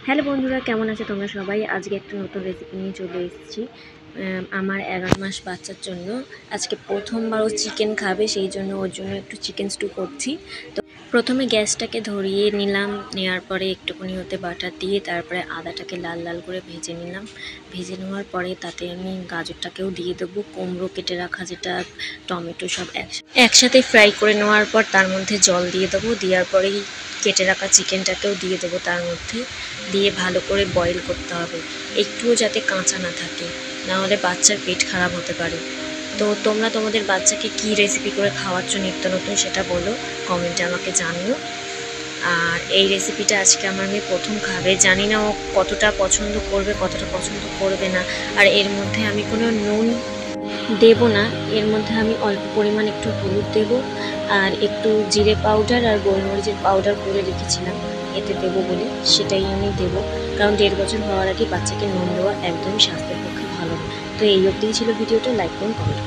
Hello বন্ধুরা, কেমন আছো তোমরা সবাই? আজকে একটা নতুন রেসিপি নিয়ে চলে এসেছি। আমার 11 মাস বাচ্চার জন্য আজকে প্রথমবার ও চিকেন খাবে, সেই জন্য ওর জন্য একটু চিকেন স্টু করছি। তো প্রথমে গ্যাসটাকে ধরিয়ে নিলাম, নেওয়ার পরে একটুখানি ওতে বাটার দিয়ে তারপরে আদাটাকে লাল লাল করে ভেজে নিলাম। ভেজে নেওয়ার পরে তাতে আমি গাজরটাকেও দিয়ে দেবো, কুমড়ো কেটে রাখা যেটা, টমেটো সব একসাথে ফ্রাই করে নেওয়ার পর তার মধ্যে জল দিয়ে দেবো। দেওয়ার পরেই কেটে রাখা চিকেনটাকেও দিয়ে দেবো তার মধ্যে, দিয়ে ভালো করে বয়েল করতে হবে, একটুও যাতে কাঁচা না থাকে, নাহলে বাচ্চার পেট খারাপ হতে পারে। তো তোমরা তোমাদের বাচ্চাকে কি রেসিপি করে খাওয়াচ্ছ নিত্য নতুন সেটা বলো, কমেন্টে আমাকে জানিও। আর এই রেসিপিটা আজকে আমার মেয়ে প্রথম খাবে, জানি না ও কতটা পছন্দ করবে কতটা পছন্দ করবে না। আর এর মধ্যে আমি কোনো নুন দেব না, এর মধ্যে আমি অল্প পরিমাণ একটু হলুদ দেব, আর একটু জিরে পাউডার আর গোলমরিচের পাউডার করে রেখেছিলাম এতে দেবো বলে, সেটাই আমি দেবো। কারণ 1.5 বছর হওয়ার আগে বাচ্চাকে নুন দেওয়া একদমই স্বাস্থ্যের পক্ষে ভালো না। তো এই অবধিই ছিল ভিডিওটা, লাইক করুন, কমেন্ট করুন।